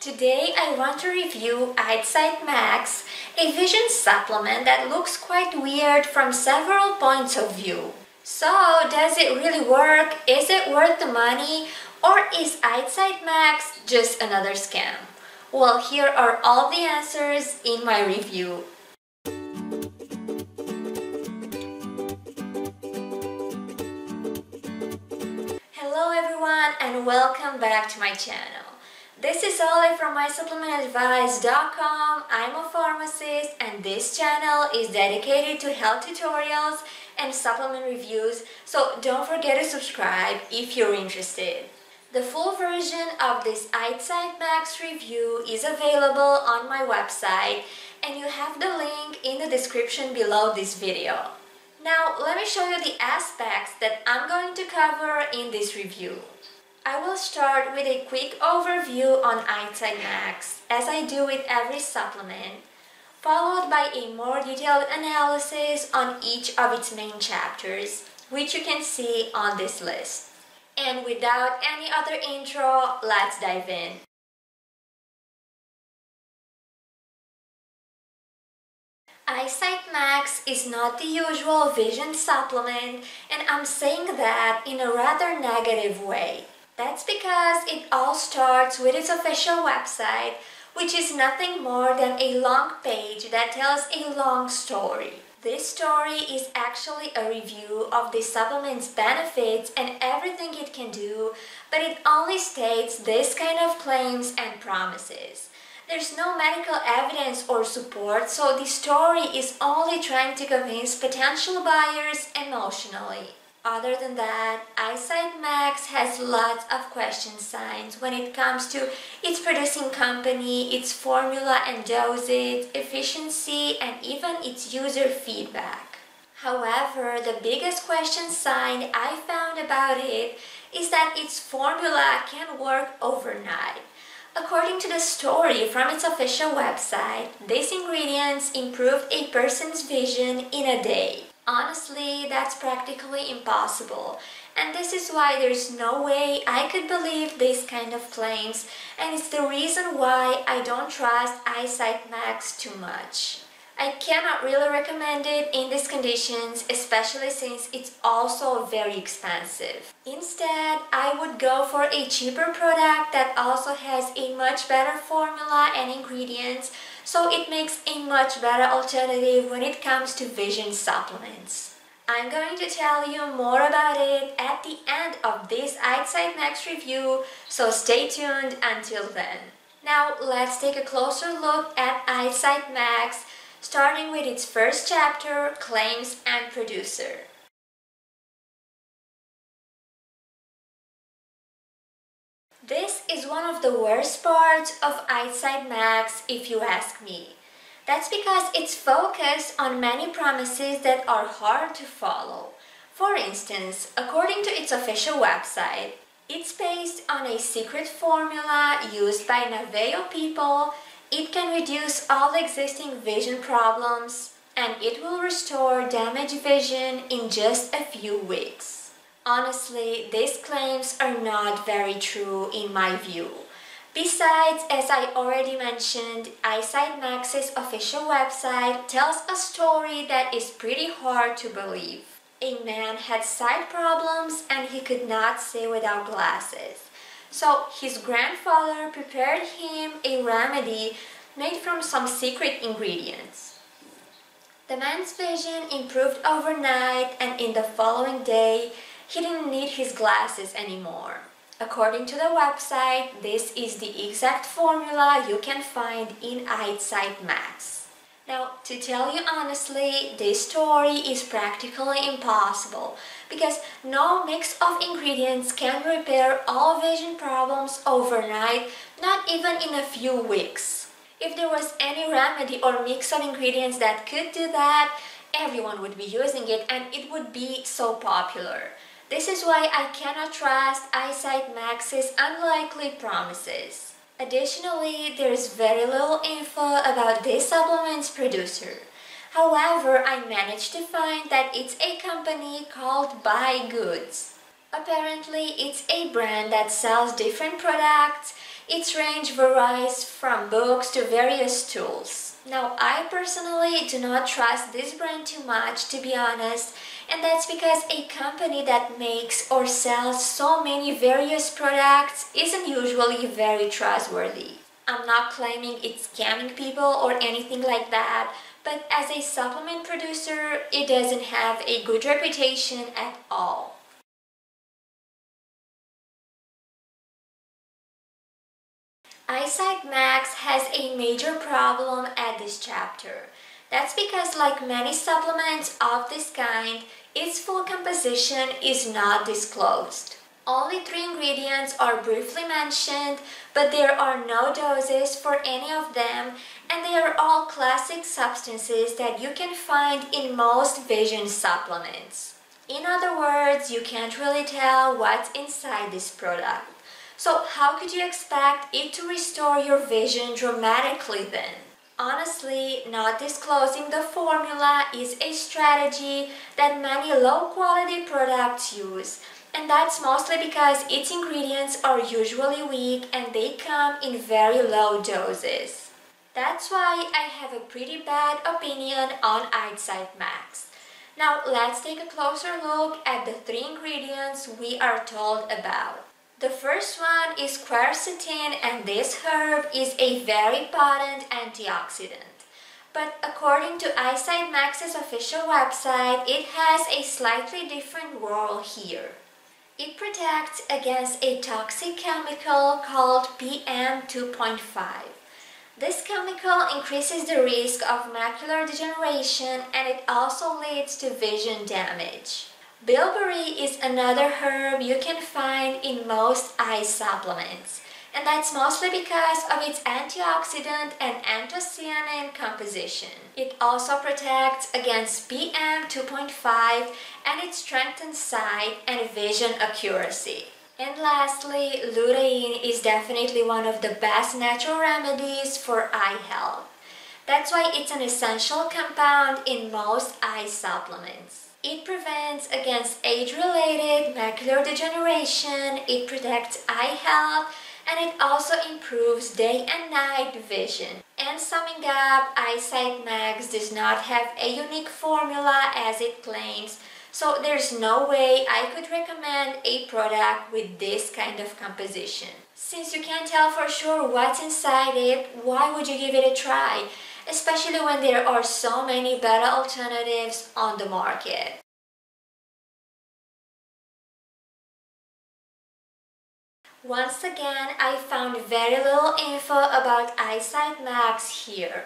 Today I want to review Eyesight Max, a vision supplement that looks quite weird from several points of view. So, does it really work? Is it worth the money? Or is Eyesight Max just another scam? Well, here are all the answers in my review. Hello everyone and welcome back to my channel. This is Olive from MySupplementAdvice.com. I'm a pharmacist and this channel is dedicated to health tutorials and supplement reviews, so don't forget to subscribe if you're interested. The full version of this Eyesight Max review is available on my website and you have the link in the description below this video. Now let me show you the aspects that I'm going to cover in this review. I will start with a quick overview on Eyesight Max, as I do with every supplement, followed by a more detailed analysis on each of its main chapters, which you can see on this list. And without any other intro, let's dive in. Eyesight Max is not the usual vision supplement, and I'm saying that in a rather negative way. That's because it all starts with its official website, which is nothing more than a long page that tells a long story. This story is actually a review of the supplement's benefits and everything it can do, but it only states this kind of claims and promises. There's no medical evidence or support, so the story is only trying to convince potential buyers emotionally. Other than that, Eyesight Max has lots of question signs when it comes to its producing company, its formula and dosage, efficiency, and even its user feedback. However, the biggest question sign I found about it is that its formula can work overnight. According to the story from its official website, these ingredients improved a person's vision in a day. Honestly, that's practically impossible, and this is why there's no way I could believe these kind of claims, and it's the reason why I don't trust Eyesight Max too much. I cannot really recommend it in these conditions, especially since it's also very expensive. Instead, I would go for a cheaper product that also has a much better formula and ingredients, so it makes a much better alternative when it comes to vision supplements. I'm going to tell you more about it at the end of this Eyesight Max review, so stay tuned until then. Now let's take a closer look at Eyesight Max, starting with its first chapter, Claims and Producer. This is one of the worst parts of Eyesight Max if you ask me. That's because it's focused on many promises that are hard to follow. For instance, according to its official website, it's based on a secret formula used by Navajo people. It can reduce all existing vision problems, and it will restore damaged vision in just a few weeks. Honestly, these claims are not very true in my view. Besides, as I already mentioned, Eyesight Max's official website tells a story that is pretty hard to believe. A man had sight problems and he could not see without glasses. So his grandfather prepared him a remedy made from some secret ingredients. The man's vision improved overnight, and in the following day, he didn't need his glasses anymore. According to the website, this is the exact formula you can find in Eyesight Max. Now, to tell you honestly, this story is practically impossible because no mix of ingredients can repair all vision problems overnight, not even in a few weeks. If there was any remedy or mix of ingredients that could do that, everyone would be using it and it would be so popular. This is why I cannot trust Eyesight Max's unlikely promises. Additionally, there is very little info about this supplement's producer. However, I managed to find that it's a company called Buy Goods. Apparently, it's a brand that sells different products Its range varies from books to various tools. Now, I personally do not trust this brand too much, to be honest, and that's because a company that makes or sells so many various products isn't usually very trustworthy. I'm not claiming it's scamming people or anything like that, but as a supplement producer, it doesn't have a good reputation at all. Eyesight Max has a major problem at this chapter. That's because, like many supplements of this kind, its full composition is not disclosed. Only three ingredients are briefly mentioned, but there are no doses for any of them, and they are all classic substances that you can find in most vision supplements. In other words, you can't really tell what's inside this product. So how could you expect it to restore your vision dramatically then? Honestly, not disclosing the formula is a strategy that many low-quality products use, and that's mostly because its ingredients are usually weak and they come in very low doses. That's why I have a pretty bad opinion on Eyesight Max. Now let's take a closer look at the three ingredients we are told about. The first one is quercetin, and this herb is a very potent antioxidant. But according to Eyesight Max's official website, it has a slightly different role here. It protects against a toxic chemical called PM2.5. This chemical increases the risk of macular degeneration, and it also leads to vision damage. Bilberry is another herb you can find in most eye supplements, and that's mostly because of its antioxidant and anthocyanin composition. It also protects against PM2.5, and it strengthens sight and vision accuracy. And lastly, lutein is definitely one of the best natural remedies for eye health. That's why it's an essential compound in most eye supplements. It prevents against age-related macular degeneration, it protects eye health, and it also improves day and night vision. And summing up, Eyesight Max does not have a unique formula as it claims, so there's no way I could recommend a product with this kind of composition. Since you can't tell for sure what's inside it, why would you give it a try? Especially when there are so many better alternatives on the market. Once again, I found very little info about Eyesight Max here.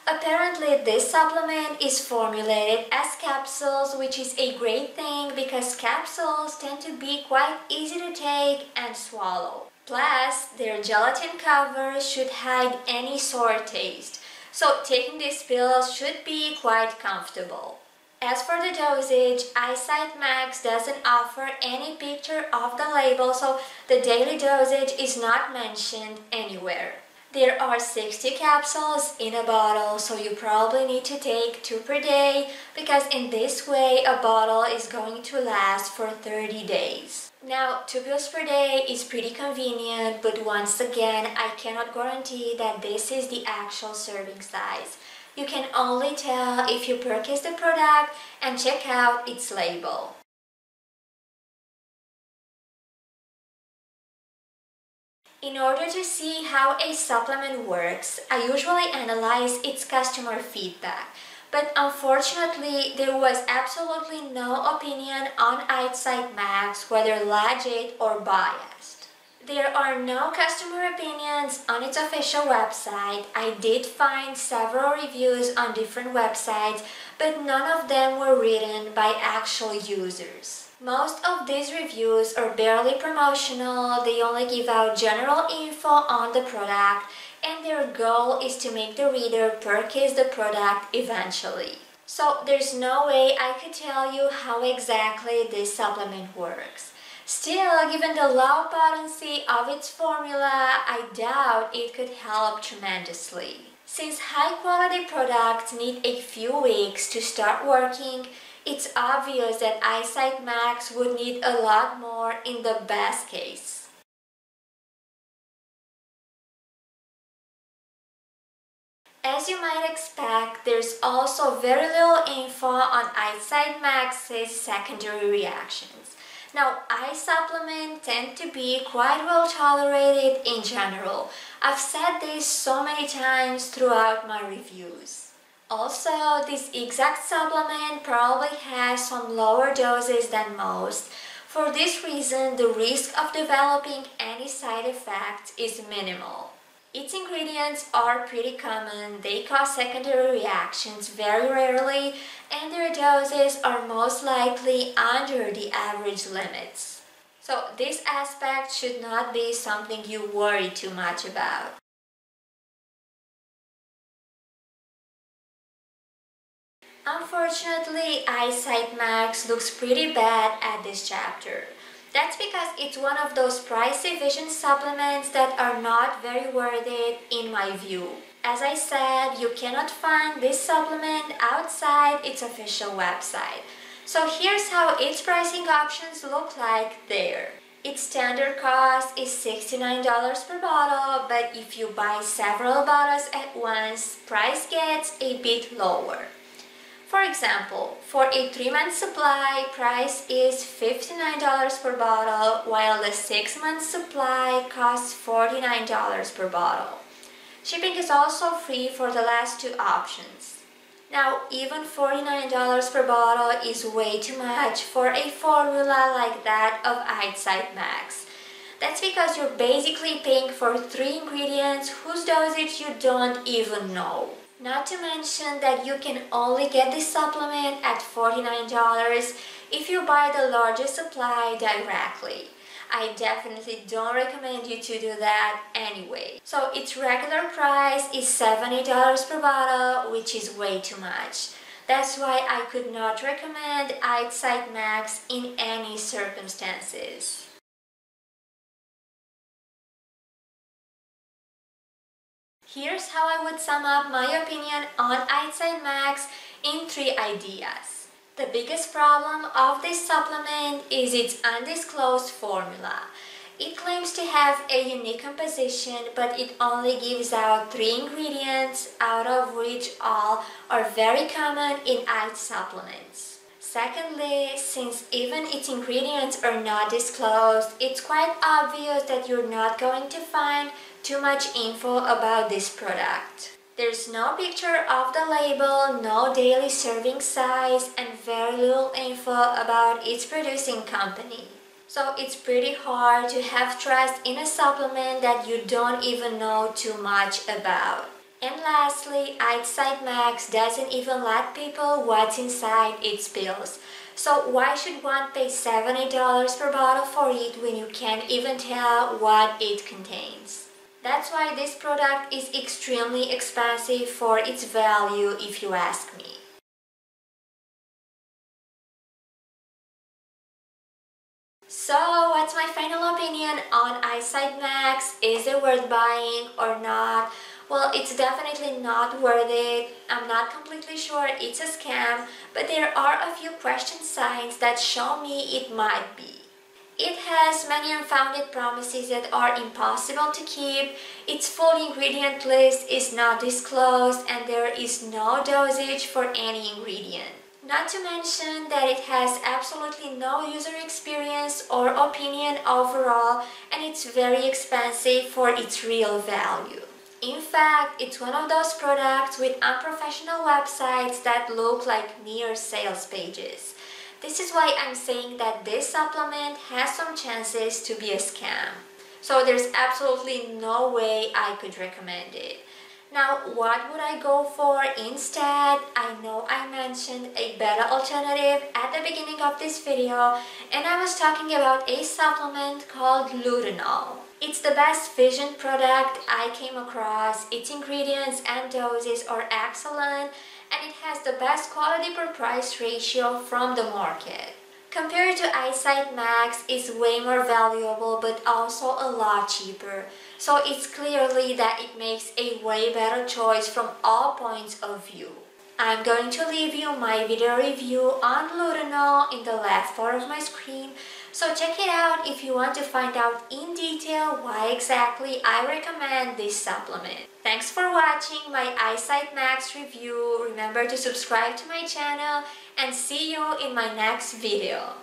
Apparently, this supplement is formulated as capsules, which is a great thing because capsules tend to be quite easy to take and swallow. Plus, their gelatin cover should hide any sour taste, so taking these pills should be quite comfortable. As for the dosage, Eyesight Max doesn't offer any picture of the label, so the daily dosage is not mentioned anywhere. There are 60 capsules in a bottle, so you probably need to take 2 per day because in this way a bottle is going to last for 30 days. Now, 2 pills per day is pretty convenient, but once again, I cannot guarantee that this is the actual serving size. You can only tell if you purchase the product and check out its label. In order to see how a supplement works, I usually analyze its customer feedback. But unfortunately, there was absolutely no opinion on Eyesight Max, whether legit or biased. There are no customer opinions on its official website. I did find several reviews on different websites, but none of them were written by actual users. Most of these reviews are barely promotional, they only give out general info on the product, and their goal is to make the reader purchase the product eventually. So there's no way I could tell you how exactly this supplement works. Still, given the low potency of its formula, I doubt it could help tremendously. Since high-quality products need a few weeks to start working, it's obvious that Eyesight Max would need a lot more in the best case. As you might expect, there's also very little info on Eyesight Max's secondary reactions. Now, eye supplements tend to be quite well tolerated in general. I've said this so many times throughout my reviews. Also, this exact supplement probably has some lower doses than most. For this reason, the risk of developing any side effects is minimal. Its ingredients are pretty common, they cause secondary reactions very rarely, and their doses are most likely under the average limits. So this aspect should not be something you worry too much about. Unfortunately, Eyesight Max looks pretty bad at this chapter. That's because it's one of those pricey vision supplements that are not very worth it in my view. As I said, you cannot find this supplement outside its official website. So here's how its pricing options look like there. Its standard cost is $69 per bottle, but if you buy several bottles at once, price gets a bit lower. For example, for a 3-month supply, price is $59 per bottle, while the 6-month supply costs $49 per bottle. Shipping is also free for the last two options. Now, even $49 per bottle is way too much for a formula like that of Eyesight Max. That's because you're basically paying for 3 ingredients whose dosage you don't even know. Not to mention that you can only get this supplement at $49 if you buy the largest supply directly. I definitely don't recommend you to do that anyway. So its regular price is $70 per bottle, which is way too much. That's why I could not recommend Eyesight Max in any circumstances. Here's how I would sum up my opinion on Eyesight Max in 3 ideas. The biggest problem of this supplement is its undisclosed formula. It claims to have a unique composition, but it only gives out 3 ingredients, out of which all are very common in eye supplements. Secondly, since even its ingredients are not disclosed, it's quite obvious that you're not going to find too much info about this product. There's no picture of the label, no daily serving size, and very little info about its producing company. So it's pretty hard to have trust in a supplement that you don't even know too much about. And lastly, Eyesight Max doesn't even let people what's inside its pills. So why should one pay $70 per bottle for it when you can't even tell what it contains? That's why this product is extremely expensive for its value, if you ask me. So, what's my final opinion on Eyesight Max? Is it worth buying or not? Well, it's definitely not worth it. I'm not completely sure it's a scam, but there are a few question signs that show me it might be. It has many unfounded promises that are impossible to keep, its full ingredient list is not disclosed, and there is no dosage for any ingredient. Not to mention that it has absolutely no user experience or opinion overall, and it's very expensive for its real value. In fact, it's one of those products with unprofessional websites that look like mere sales pages. This is why I'm saying that this supplement has some chances to be a scam. So there's absolutely no way I could recommend it. Now, what would I go for instead? I know I mentioned a better alternative at the beginning of this video, and I was talking about a supplement called Luteinol. It's the best vision product I came across. Its ingredients and doses are excellent, and it has the best quality per price ratio from the market. Compared to Eyesight Max, it's way more valuable but also a lot cheaper. So it's clearly that it makes a way better choice from all points of view. I'm going to leave you my video review on Luteinol in the left part of my screen. So check it out if you want to find out in detail why exactly I recommend this supplement. Thanks for watching my Eyesight Max review. Remember to subscribe to my channel and see you in my next video.